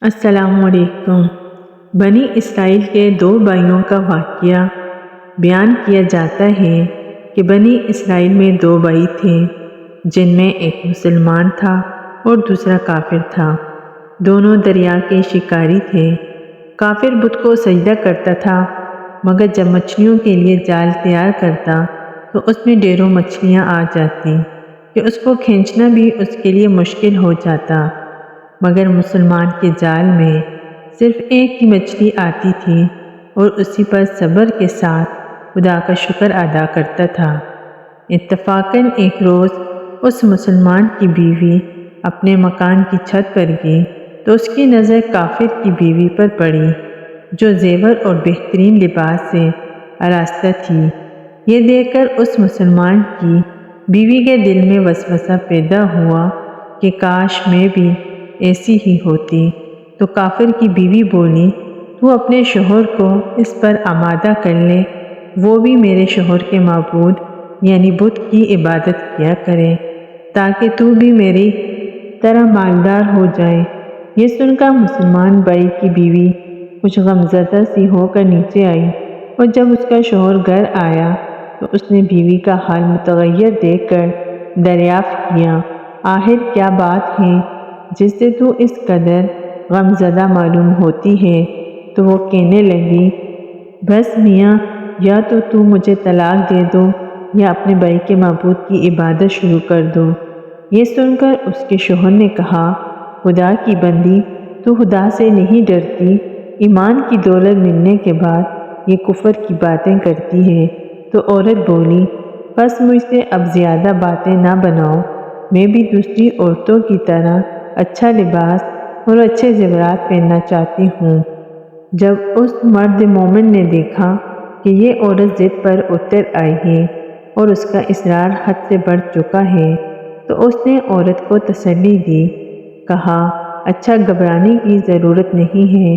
السلام علیکم۔ بنی اسرائیل کے دو بھائیوں کا واقعہ بیان کیا جاتا ہے کہ بنی اسرائیل میں دو بھائی تھے جن میں ایک مسلمان تھا اور دوسرا کافر تھا۔ دونوں دریا کے شکاری تھے۔ کافر بت کو سجدہ کرتا تھا، مگر جب مچھلیوں کے لیے جال تیار کرتا تو اس میں ڈھیروں مچھلیاں آ جاتی کہ اس کو کھینچنا بھی اس کے لیے مشکل ہو جاتا، مگر مسلمان کے جال میں صرف ایک ہی مچھلی آتی تھی اور اسی پر صبر کے ساتھ خدا کا شکر ادا کرتا تھا۔ اتفاقاً ایک روز اس مسلمان کی بیوی اپنے مکان کی چھت پر گئی تو اس کی نظر کافر کی بیوی پر پڑی جو زیور اور بہترین لباس سے آراستہ تھی۔ یہ دیکھ کر اس مسلمان کی بیوی کے دل میں وسوسہ پیدا ہوا کہ کاش میں بھی ایسی ہی ہوتی، تو کافر کی بیوی بولی، تو اپنے شوہر کو اس پر آمادہ کر لے، وہ بھی میرے شوہر کے معبود یعنی بت کی عبادت کیا کرے تاکہ تو بھی میری طرح مالدار ہو جائے۔ یہ سن کر مسلمان بھائی کی بیوی کچھ غمزدہ سی ہو کر نیچے آئی، اور جب اس کا شوہر گھر آیا تو اس نے بیوی کا حال متغیر دیکھ کر دریافت کیا، آخر کیا بات ہے جس سے تو اس قدر غمزدہ معلوم ہوتی ہے؟ تو وہ کہنے لگی، بس میاں، یا تو مجھے طلاق دے دو یا اپنے بھائی کے معبود کی عبادت شروع کر دو۔ یہ سن کر اس کے شوہر نے کہا، خدا کی بندی، تو خدا سے نہیں ڈرتی؟ ایمان کی دولت ملنے کے بعد یہ کفر کی باتیں کرتی ہے۔ تو عورت بولی، بس مجھ سے اب زیادہ باتیں نہ بناؤ، میں بھی دوسری عورتوں کی طرح اچھا لباس اور اچھے زیورات پہننا چاہتی ہوں۔ جب اس مرد مومن نے دیکھا کہ یہ عورت ضد پر اتر آئی ہے اور اس کا اصرار حد سے بڑھ چکا ہے تو اس نے عورت کو تسلی دی، کہا، اچھا گھبرانے کی ضرورت نہیں ہے،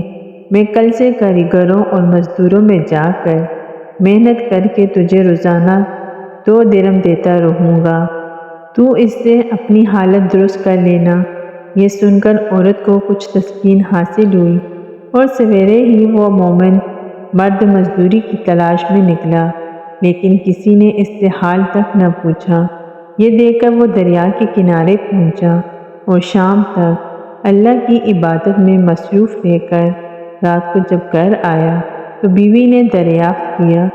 میں کل سے کاریگروں اور مزدوروں میں جا کر محنت کر کے تجھے روزانہ 2 درہم دیتا رہوں گا، تو اس سے اپنی حالت درست کر لینا۔ یہ سن کر عورت کو کچھ تسکین حاصل ہوئی اور سویرے ہی وہ مومن مرد مزدوری کی تلاش میں نکلا، لیکن کسی نے اس سے حال تک نہ پوچھا۔ یہ دیکھ کر وہ دریا کے کنارے پہنچا اور شام تک اللہ کی عبادت میں مصروف رہ کر رات کو جب گھر آیا تو بیوی نے دریافت کیا،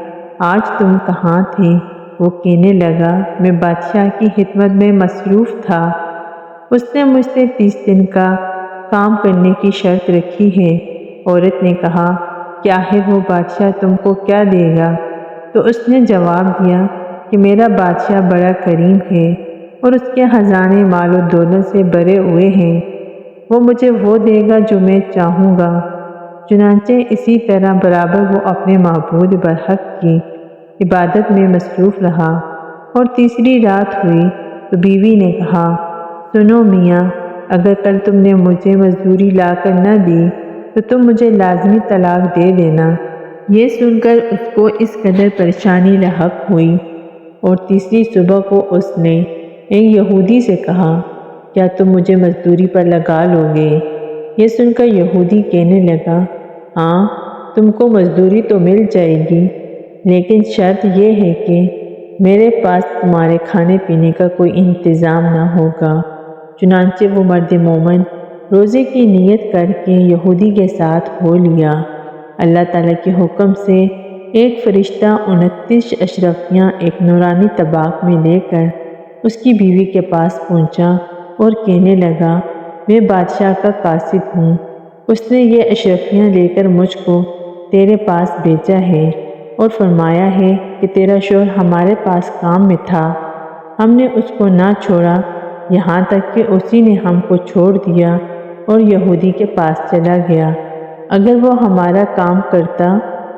آج تم کہاں تھے؟ وہ کہنے لگا، میں بادشاہ کی خدمت میں مصروف تھا، اس نے مجھ سے 30 دن کا کام کرنے کی شرط رکھی ہے۔ عورت نے کہا، کیا ہے وہ بادشاہ تم کو کیا دے گا؟ تو اس نے جواب دیا کہ میرا بادشاہ بڑا کریم ہے اور اس کے خزانے مال و دولت سے بھرے ہوئے ہیں، وہ مجھے وہ دے گا جو میں چاہوں گا۔ چنانچہ اسی طرح برابر وہ اپنے معبود برحق کی عبادت میں مصروف رہا، اور تیسری رات ہوئی تو بیوی نے کہا، سنو میاں، اگر کل تم نے مجھے مزدوری لا کر نہ دی تو تم مجھے لازمی طلاق دے دینا۔ یہ سن کر اس کو اس قدر پریشانی لاحق ہوئی، اور تیسری صبح کو اس نے ایک یہودی سے کہا، کیا تم مجھے مزدوری پر لگا لو گے؟ یہ سن کر یہودی کہنے لگا، ہاں، تم کو مزدوری تو مل جائے گی، لیکن شرط یہ ہے کہ میرے پاس تمہارے کھانے پینے کا کوئی انتظام نہ ہوگا۔ چنانچہ وہ مرد مومن روزے کی نیت کر کے یہودی کے ساتھ ہو لیا۔ اللہ تعالیٰ کے حکم سے ایک فرشتہ 29 اشرفیاں ایک نورانی طباق میں لے کر اس کی بیوی کے پاس پہنچا اور کہنے لگا، میں بادشاہ کا قاصد ہوں، اس نے یہ اشرفیاں لے کر مجھ کو تیرے پاس بھیجا ہے اور فرمایا ہے کہ تیرا شوہر ہمارے پاس کام میں تھا، ہم نے اس کو نہ چھوڑا یہاں تک کہ اسی نے ہم کو چھوڑ دیا اور یہودی کے پاس چلا گیا۔ اگر وہ ہمارا کام کرتا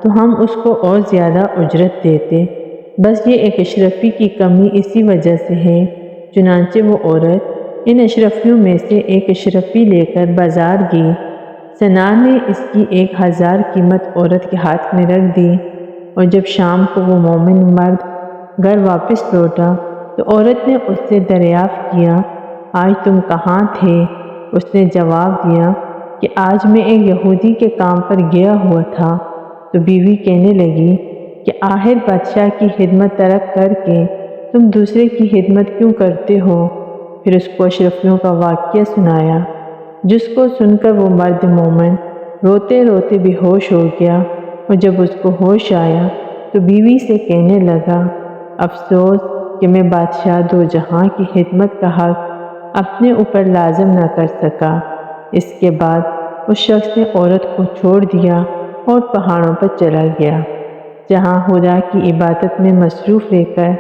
تو ہم اس کو اور زیادہ اجرت دیتے، بس یہ ایک اشرفی کی کمی اسی وجہ سے ہے۔ چنانچہ وہ عورت ان اشرفیوں میں سے ایک اشرفی لے کر بازار گئی۔ سنار نے اس کی 1000 قیمت عورت کے ہاتھ میں رکھ دی، اور جب شام کو وہ مومن مرد گھر واپس لوٹا تو عورت نے اس سے دریافت کیا، آج تم کہاں تھے؟ اس نے جواب دیا، کہ آج میں ایک یہودی کے کام پر گیا ہوا تھا تو بیوی کہنے لگی کہ آخر بادشاہ کی خدمت ترک کر کے تم دوسرے کی خدمت کیوں کرتے ہو؟ پھر اس کو اشرفیوں کا واقعہ سنایا، جس کو سن کر وہ مرد مومن روتے روتے بے ہوش ہو گیا، اور جب اس کو ہوش آیا تو بیوی سے کہنے لگا، افسوس کہ میں بادشاہ دو جہاں کی خدمت کا حق اپنے اوپر لازم نہ کر سکا۔ اس کے بعد اس شخص نے عورت کو چھوڑ دیا اور پہاڑوں پر چلا گیا، جہاں خدا کی عبادت میں مصروف رہ کر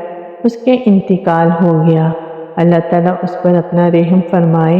اس کے انتقال ہو گیا۔ اللہ تعالیٰ اس پر اپنا رحم فرمائے